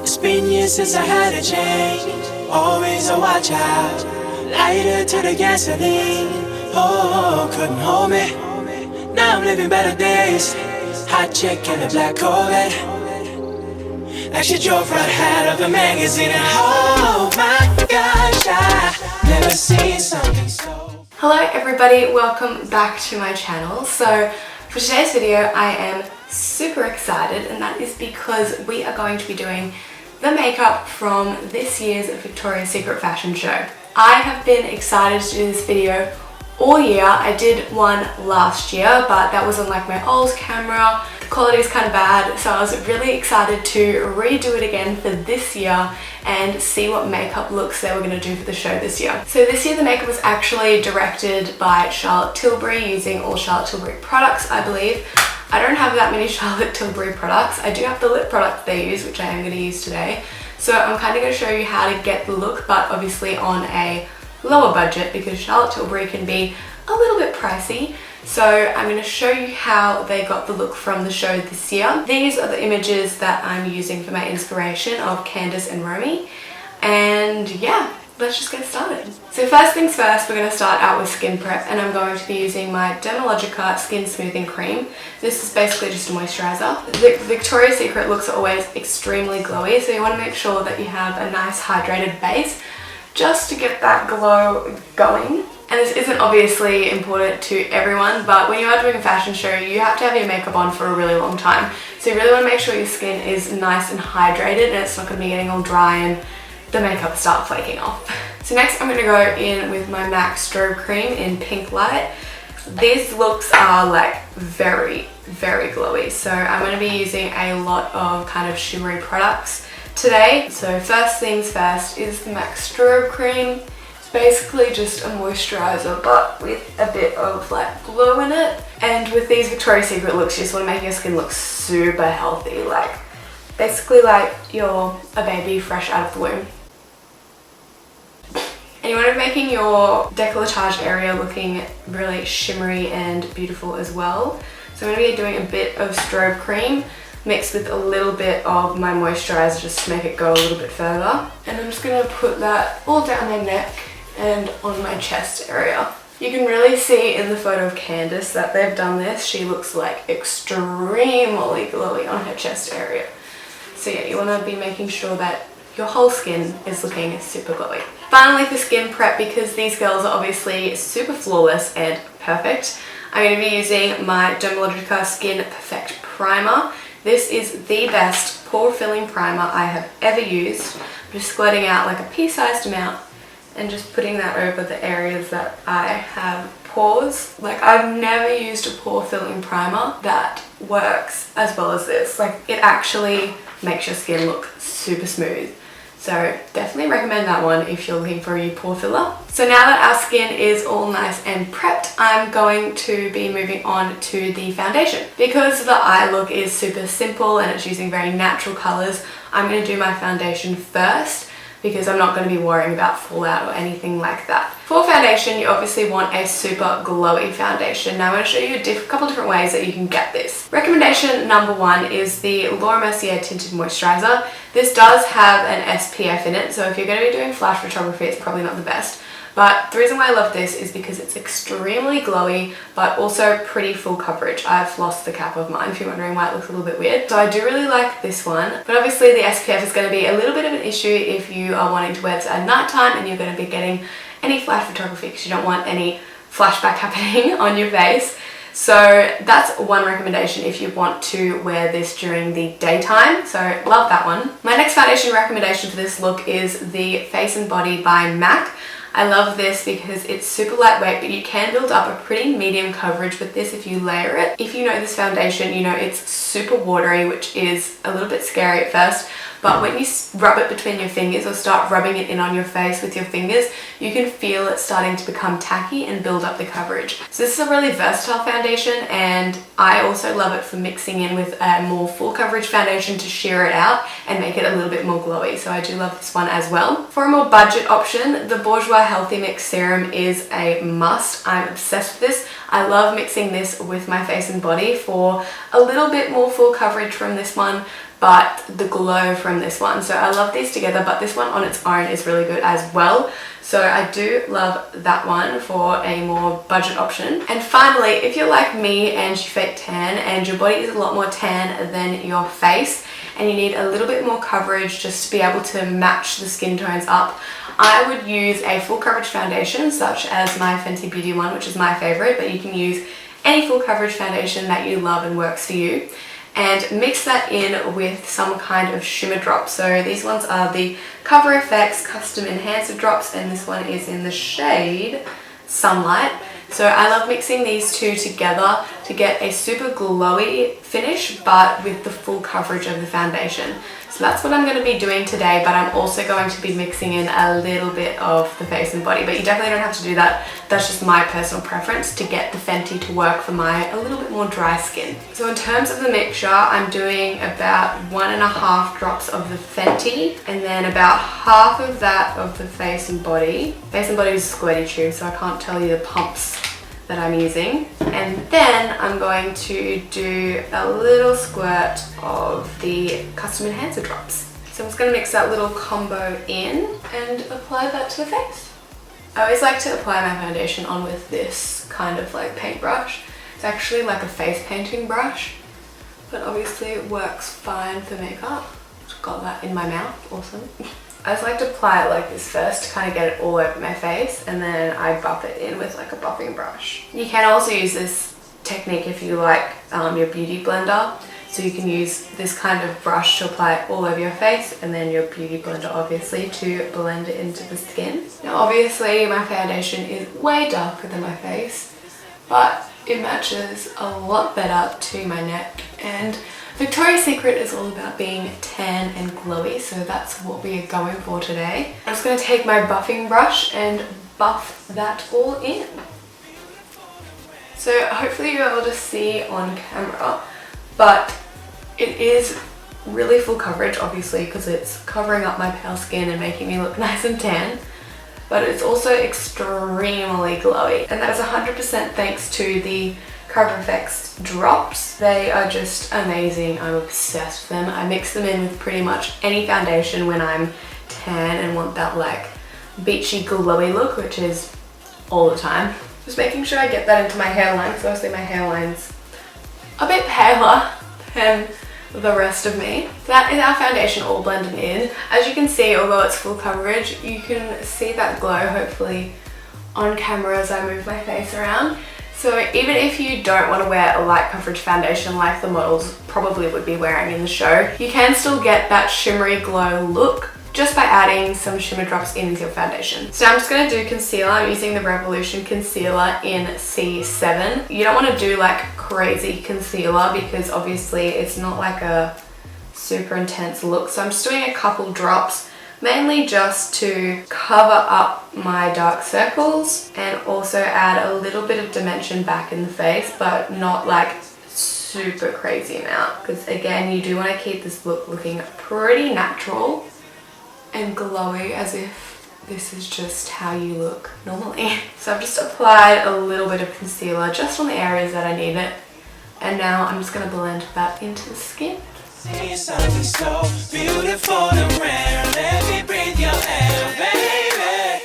It's been years since I had a change. Always a watch out. Lighter to the gasoline. Oh, couldn't hold me. Now I'm living better days. Hot chick in a black Corvette. Like she drove right out of a magazine. And oh my gosh, I never seen something so. Hello everybody, welcome back to my channel. So for today's video I am super excited, and that is because we are going to be doing the makeup from this year's Victoria's Secret fashion show. I have been excited to do this video all year. I did one last year, but that was on like my old camera. The quality is kind of bad, so I was really excited to redo it again for this year and see what makeup looks they were going to do for the show this year. So this year the makeup was actually directed by Charlotte Tilbury using all Charlotte Tilbury products, I believe. I don't have that many Charlotte Tilbury products. I do have the lip product they use, which I am going to use today. So I'm kind of going to show you how to get the look, but obviously on a lower budget because Charlotte Tilbury can be a little bit pricey. So I'm going to show you how they got the look from the show this year. These are the images that I'm using for my inspiration of Candace and Romy. And yeah, let's just get started. So first things first, we're going to start out with skin prep, and I'm going to be using my Dermalogica Skin Smoothing Cream. This is basically just a moisturizer. The Victoria's Secret looks are always extremely glowy, so you want to make sure that you have a nice hydrated base just to get that glow going. And this isn't obviously important to everyone, but when you are doing a fashion show, you have to have your makeup on for a really long time. So you really want to make sure your skin is nice and hydrated and it's not going to be getting all dry and the makeup start flaking off. So next I'm going to go in with my MAC Strobe Cream in Pinklite. These looks are like very, very glowy. So I'm going to be using a lot of kind of shimmery products today. So first things first is the MAC Strobe Cream. Basically just a moisturizer but with a bit of like glow in it. And with these Victoria's Secret looks, you just want to make your skin look super healthy, like basically like you're a baby fresh out of the womb. And you want to be making your décolletage area looking really shimmery and beautiful as well. So I'm going to be doing a bit of strobe cream mixed with a little bit of my moisturizer just to make it go a little bit further. And I'm just going to put that all down my neck and on my chest area. You can really see in the photo of Candace that they've done this. She looks like extremely glowy on her chest area. So yeah, you want to be making sure that your whole skin is looking super glowy. Finally for skin prep, because these girls are obviously super flawless and perfect, I'm going to be using my Dermalogica Skin Perfect Primer. This is the best pore filling primer I have ever used. I'm just squirting out like a pea-sized amount and just putting that over the areas that I have pores. Like, I've never used a pore filling primer that works as well as this. Like, it actually makes your skin look super smooth. So definitely recommend that one if you're looking for a pore filler. So now that our skin is all nice and prepped, I'm going to be moving on to the foundation. Because the eye look is super simple and it's using very natural colors, I'm going to do my foundation first, because I'm not going to be worrying about fallout or anything like that. For foundation, you obviously want a super glowy foundation. Now I'm going to show you a couple different ways that you can get this. Recommendation number one is the Mercier Tinted Moisturizer. This does have an SPF in it, so if you're going to be doing flash photography, it's probably not the best. But the reason why I love this is because it's extremely glowy, but also pretty full coverage. I've lost the cap of mine if you're wondering why it looks a little bit weird. So I do really like this one, but obviously the SPF is going to be a little bit of an issue if you are wanting to wear this at night time and you're going to be getting any flash photography because you don't want any flashback happening on your face. So that's one recommendation if you want to wear this during the daytime. So love that one. My next foundation recommendation for this look is the Face and Body by MAC. I love this because it's super lightweight, but you can build up a pretty medium coverage with this if you layer it. If you know this foundation, you know it's super watery, which is a little bit scary at first, but when you rub it between your fingers or start rubbing it in on your face with your fingers, you can feel it starting to become tacky and build up the coverage. So this is a really versatile foundation, and I also love it for mixing in with a more full coverage foundation to sheer it out and make it a little bit more glowy. So I do love this one as well. For a more budget option, the Bourjois Healthy Mix Serum is a must. I'm obsessed with this. I love mixing this with my face and body for a little bit more full coverage from this one, but the glow from this one. So I love these together, but this one on its own is really good as well. So I do love that one for a more budget option. And finally, if you're like me and you fake tan and your body is a lot more tan than your face and you need a little bit more coverage just to be able to match the skin tones up, I would use a full coverage foundation such as my Fenty Beauty one, which is my favorite, but you can use any full coverage foundation that you love and works for you, and mix that in with some kind of shimmer drop. So these ones are the Cover FX Custom Enhancer drops, and this one is in the shade Sunlight. So I love mixing these two together to get a super glowy finish, but with the full coverage of the foundation. So that's what I'm going to be doing today, but I'm also going to be mixing in a little bit of the face and body, but you definitely don't have to do that. That's just my personal preference to get the Fenty to work for my a little bit more dry skin. So in terms of the mixture, I'm doing about 1.5 drops of the Fenty and then about half of that of the face and body. Face and body is a squirty tube, so I can't tell you the pumps that I'm using. And then I'm going to do a little squirt of the Custom Enhancer drops. So I'm just going to mix that little combo in and apply that to the face. I always like to apply my foundation on with this kind of like paintbrush. It's actually like a face painting brush, but obviously it works fine for makeup. Just got that in my mouth, awesome. I just like to apply it like this first to kind of get it all over my face, and then I buff it in with like a buffing brush. You can also use this technique if you like your beauty blender. So you can use this kind of brush to apply it all over your face, and then your beauty blender obviously to blend it into the skin. Now obviously my foundation is way darker than my face, but it matches a lot better to my neck, and Victoria's Secret is all about being tan and glowy, so that's what we are going for today. I'm just going to take my buffing brush and buff that all in. So hopefully you're able to see on camera, but it is really full coverage obviously because it's covering up my pale skin and making me look nice and tan, but it's also extremely glowy, and that is 100% thanks to the Cover FX drops. They are just amazing. I'm obsessed with them. I mix them in with pretty much any foundation when I'm tan and want that like beachy glowy look, which is all the time. Just making sure I get that into my hairline, because obviously my hairline's a bit paler than the rest of me. So that is our foundation all blended in. As you can see, although it's full coverage, you can see that glow hopefully on camera as I move my face around. So even if you don't want to wear a light coverage foundation like the models probably would be wearing in the show, you can still get that shimmery glow look just by adding some shimmer drops into your foundation. So I'm just going to do concealer. I'm using the Revolution concealer in C7. You don't want to do like crazy concealer because obviously it's not like a super intense look. So I'm just doing a couple drops, mainly just to cover up my dark circles and also add a little bit of dimension back in the face, but not like super crazy amount, because again you do want to keep this look looking pretty natural and glowy as if this is just how you look normally. So I've just applied a little bit of concealer just on the areas that I need it, and now I'm just going to blend that into the skin. See something so beautiful and rare. Let me breathe your air, baby.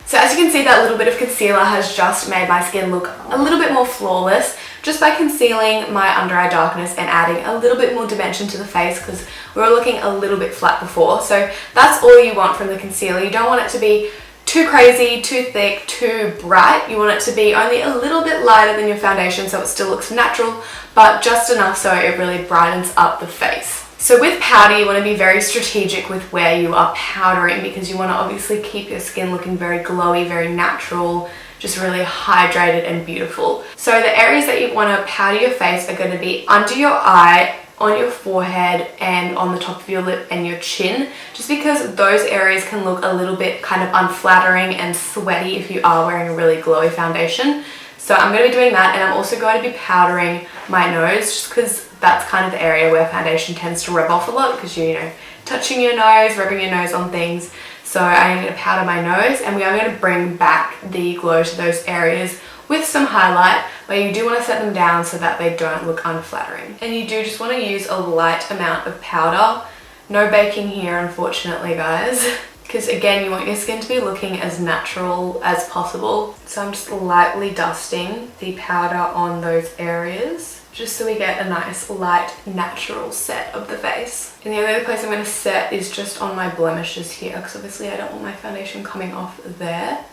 So as you can see, that little bit of concealer has just made my skin look a little bit more flawless just by concealing my under eye darkness and adding a little bit more dimension to the face, because we were looking a little bit flat before. So that's all you want from the concealer. You don't want it to be too crazy, too thick, too bright. You want it to be only a little bit lighter than your foundation so it still looks natural, but just enough so it really brightens up the face. So with powder, you want to be very strategic with where you are powdering, because you want to obviously keep your skin looking very glowy, very natural, just really hydrated and beautiful. So the areas that you want to powder your face are going to be under your eye, on your forehead, and on the top of your lip and your chin, just because those areas can look a little bit kind of unflattering and sweaty if you are wearing a really glowy foundation. So I'm going to be doing that, and I'm also going to be powdering my nose, just because that's kind of the area where foundation tends to rub off a lot, because you know, touching your nose, rubbing your nose on things. So I'm going to powder my nose, and we are going to bring back the glow to those areas with some highlight, but you do want to set them down so that they don't look unflattering. And you do just want to use a light amount of powder. No baking here, unfortunately, guys, because again, you want your skin to be looking as natural as possible. So I'm just lightly dusting the powder on those areas, just so we get a nice light natural set of the face. And the only other place I'm going to set is just on my blemishes here, because obviously I don't want my foundation coming off there.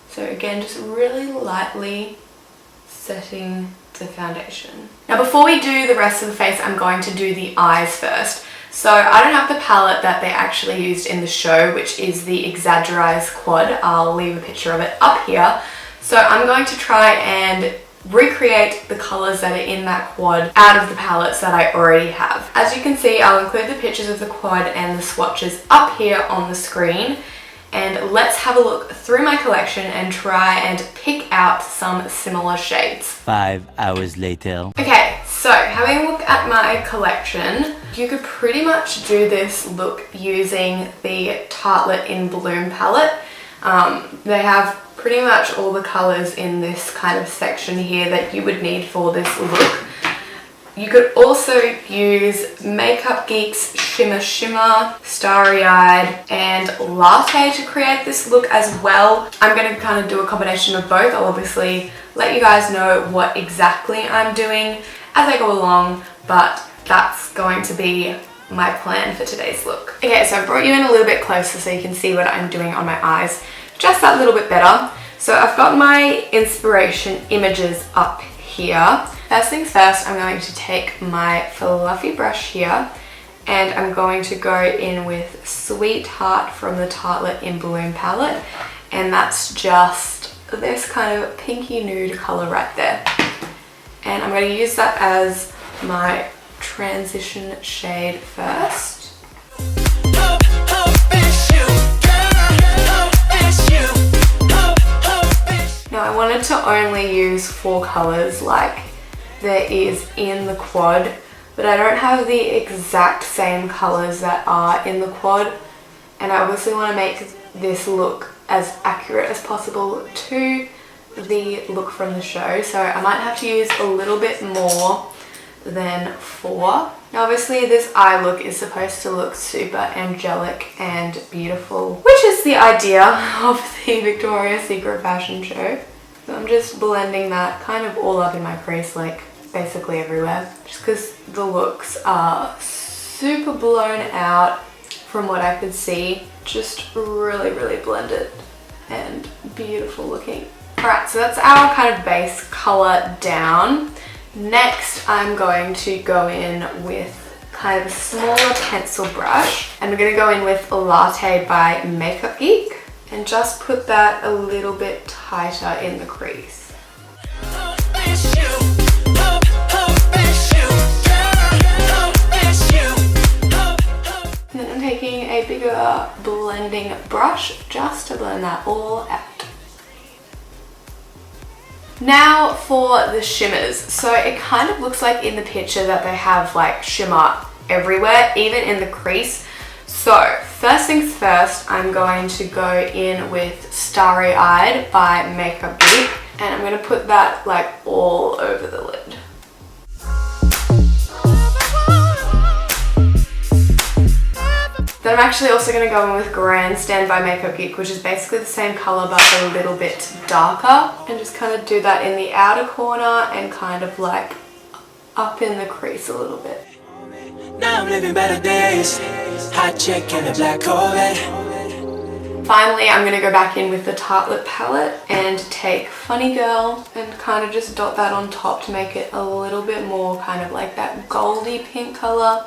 So again, just really lightly setting the foundation. Now before we do the rest of the face, I'm going to do the eyes first. So I don't have the palette that they actually used in the show, which is the Exaggerize Quad. I'll leave a picture of it up here. So I'm going to try and recreate the colours that are in that quad out of the palettes that I already have. As you can see, I'll include the pictures of the quad and the swatches up here on the screen. And let's have a look through my collection and try and pick out some similar shades. 5 hours later. Okay, so having a look at my collection, you could pretty much do this look using the Tartlette in Bloom palette. They have pretty much all the colours in this kind of section here that you would need for this look. You could also use Makeup Geek's Shimmer, Starry and Latte to create this look as well. I'm going to kind of do a combination of both. I'll obviously let you guys know what exactly I'm doing as I go along, but that's going to be my plan for today's look. Okay, so I brought you in a little bit closer so you can see what I'm doing on my eyes just that little bit better. So I've got my inspiration images up here. First things first, I'm going to take my fluffy brush here and I'm going to go in with Sweetheart from the Tartlette in Bloom palette, and that's just this kind of pinky nude color right there. And I'm going to use that as my transition shade first. Now I wanted to only use 4 colors like there is in the quad, but I don't have the exact same colors that are in the quad, and I obviously want to make this look as accurate as possible to the look from the show, so I might have to use a little bit more than 4. Now obviously this eye look is supposed to look super angelic and beautiful, which is the idea of the Victoria's Secret fashion show. So I'm just blending that kind of all up in my crease, like basically everywhere, just because the looks are super blown out from what I could see. Just really blended and beautiful looking. Alright, so that's our kind of base color down. Next, I'm going to go in with kind of a smaller pencil brush. And I'm going to go in with Latte by Makeup Geek and just put that a little bit tighter in the crease. And then I'm taking a bigger blending brush just to blend that all out. Now for the shimmers. So it kind of looks like in the picture that they have like shimmer everywhere, even in the crease. So first things first, I'm going to go in with Starry Eyed by Makeup Geek, and I'm going to put that like all over the lid. Then I'm actually also going to go in with Grandstand by Makeup Geek, which is basically the same colour but a little bit darker. And just kind of do that in the outer corner and kind of like up in the crease a little bit. Now I'm living better days. Hot chick in a black Corvette. Finally, I'm going to go back in with the Tartlette palette and take Funny Girl and kind of just dot that on top to make it a little bit more kind of like that goldy pink colour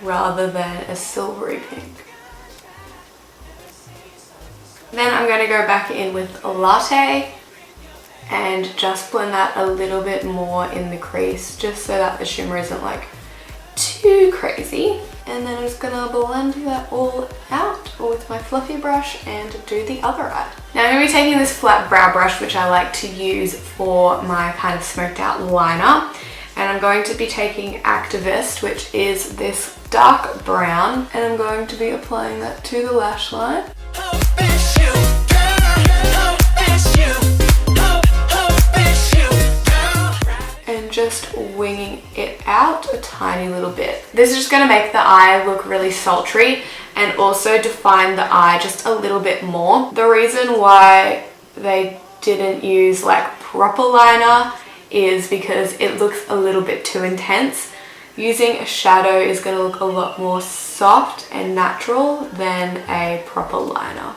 rather than a silvery pink. Then I'm going to go back in with Latte and just blend that a little bit more in the crease, just so that the shimmer isn't like too crazy. And then I'm just going to blend that all out with my fluffy brush and do the other eye. Now I'm going to be taking this flat brow brush, which I like to use for my kind of smoked out liner. And I'm going to be taking Activist, which is this dark brown, and I'm going to be applying that to the lash line. just winging it out a tiny little bit. This is just going to make the eye look really sultry and also define the eye just a little bit more. The reason why they didn't use like proper liner is because it looks a little bit too intense. Using a shadow is going to look a lot more soft and natural than a proper liner.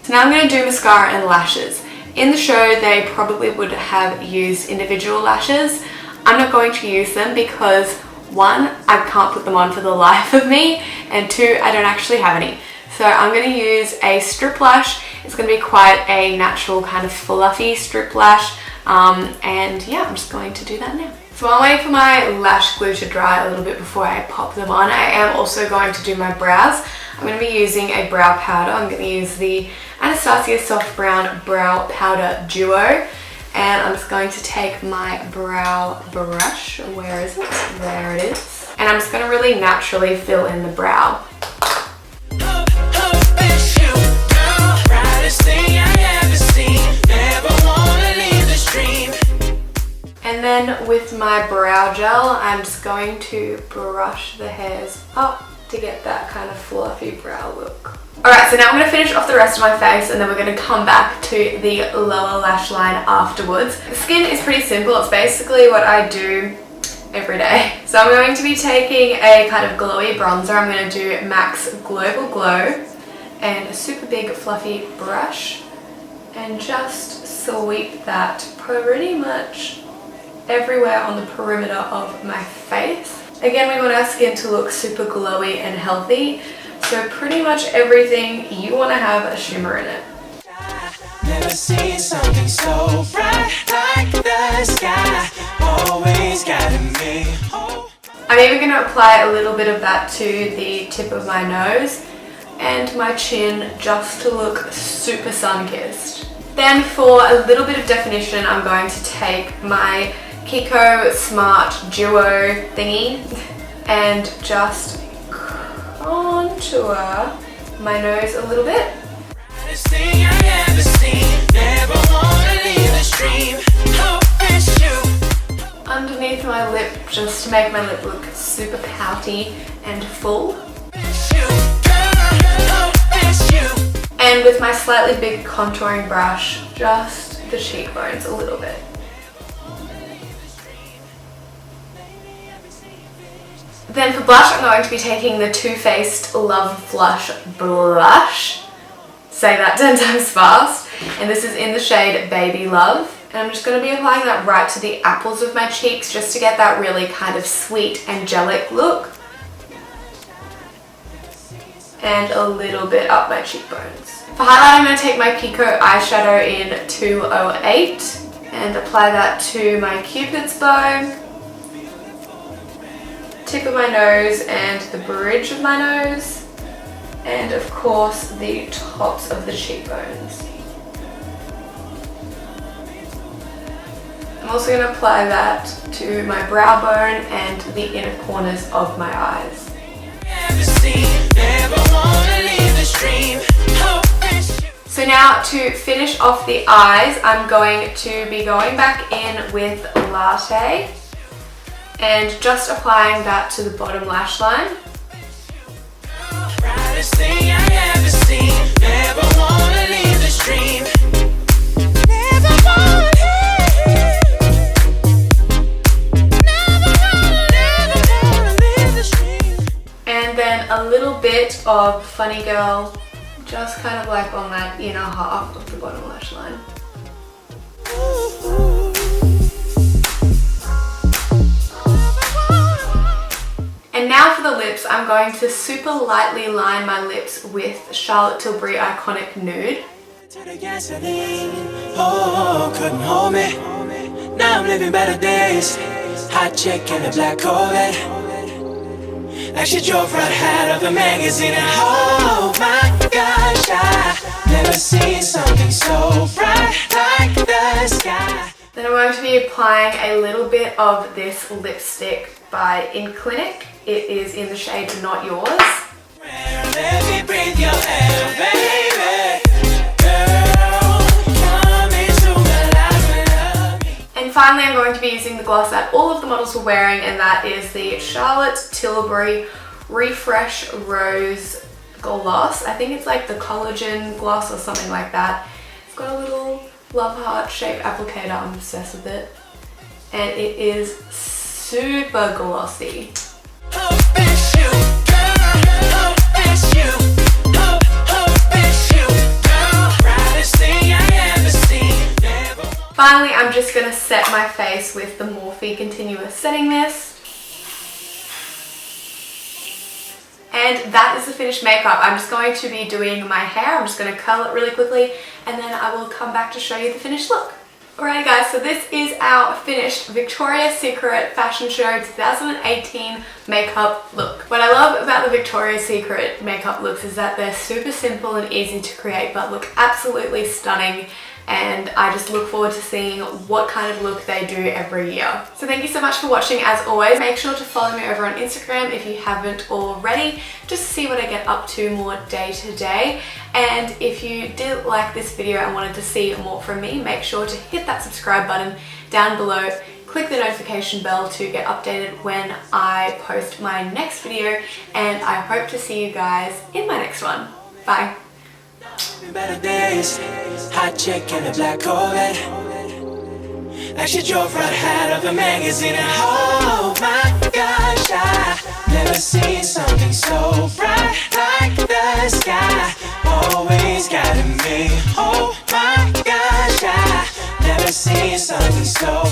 So now I'm going to do mascara and lashes. In the show they probably would have used individual lashes. I'm not going to use them because one, I can't put them on for the life of me, and two, I don't actually have any. So I'm going to use a strip lash. It's going to be quite a natural kind of fluffy strip lash, and yeah, I'm just going to do that now. So I'm waiting for my lash glue to dry a little bit before I pop them on. I am also going to do my brows. I'm going to be using a brow powder. I'm going to use the Anastasia Soft Brown Brow Powder Duo. And I'm just going to take my brow brush. Where is it? There it is. And I'm just going to really naturally fill in the brow. And then with my brow gel, I'm just going to brush the hairs up to get that kind of fluffy brow look. Alright, so now I'm going to finish off the rest of my face and then we're going to come back to the lower lash line afterwards. The skin is pretty simple. It's basically what I do every day. So I'm going to be taking a kind of glowy bronzer. I'm going to do MAC's Global Glow and a super big fluffy brush and just sweep that pretty much everywhere on the perimeter of my face. Again, we want our skin to look super glowy and healthy, so pretty much everything you want to have a shimmer in it. Never seen something so bright like the sky, always guiding me. I'm even going to apply a little bit of that to the tip of my nose and my chin just to look super sun-kissed. Then for a little bit of definition, I'm going to take my Kiko Smart Duo thingy and just contour my nose a little bit. Underneath my lip, just to make my lip look super pouty and full. And with my slightly big contouring brush, just the cheekbones a little bit. Then for blush, I'm going to be taking the Too Faced Love Flush Blush. Say that 10 times fast. And this is in the shade Baby Love. And I'm just going to be applying that right to the apples of my cheeks just to get that really kind of sweet, angelic look. And a little bit up my cheekbones. For highlight, I'm going to take my Kiko eyeshadow in 208 and apply that to my Cupid's bow, tip of my nose and the bridge of my nose, and of course the tops of the cheekbones. I'm also going to apply that to my brow bone and the inner corners of my eyes. So now to finish off the eyes, I'm going to be going back in with Latte and just applying that to the bottom lash line. And then a little bit of Funny Girl, just kind of like on that inner half of the bottom lash line. And now for the lips, I'm going to super lightly line my lips with Charlotte Tilbury Iconic Nude. Oh, couldn't hold me. Now I'm living better days. Hot chick in a black Corvette. Like she drove right out of a magazine. And oh my gosh, I never seen something so bright like the sky. Then I'm going to be applying a little bit of this lipstick by In Clinic. It is in the shade Not Yours. Let me breathe your air, baby. Girl, come into my life and love me. And finally, I'm going to be using the gloss that all of the models were wearing, and that is the Charlotte Tilbury Refresh Rose Gloss. I think it's like the Collagen gloss or something like that. It's got a little love heart shaped applicator. I'm obsessed with it. And it is super glossy. Finally, I'm just going to set my face with the Morphe Continuous Setting Mist. And that is the finished makeup. I'm just going to be doing my hair. I'm just going to curl it really quickly, and then I will come back to show you the finished look. Alright guys, so this is our finished Victoria's Secret Fashion Show 2018 makeup look. What I love about the Victoria's Secret makeup looks is that they're super simple and easy to create but look absolutely stunning, and I just look forward to seeing what kind of look they do every year. So thank you so much for watching as always. Make sure to follow me over on Instagram if you haven't already, just to see what I get up to more day to day. And if you did like this video and wanted to see more from me, make sure to hit that subscribe button down below. Click the notification bell to get updated when I post my next video, and I hope to see you guys in my next one. Bye. Better days, hot chick in a black Corvette, like she drove right out of a magazine. And oh my gosh, I never seen something so bright like the sky, always guiding me. Oh my gosh, I never seen something so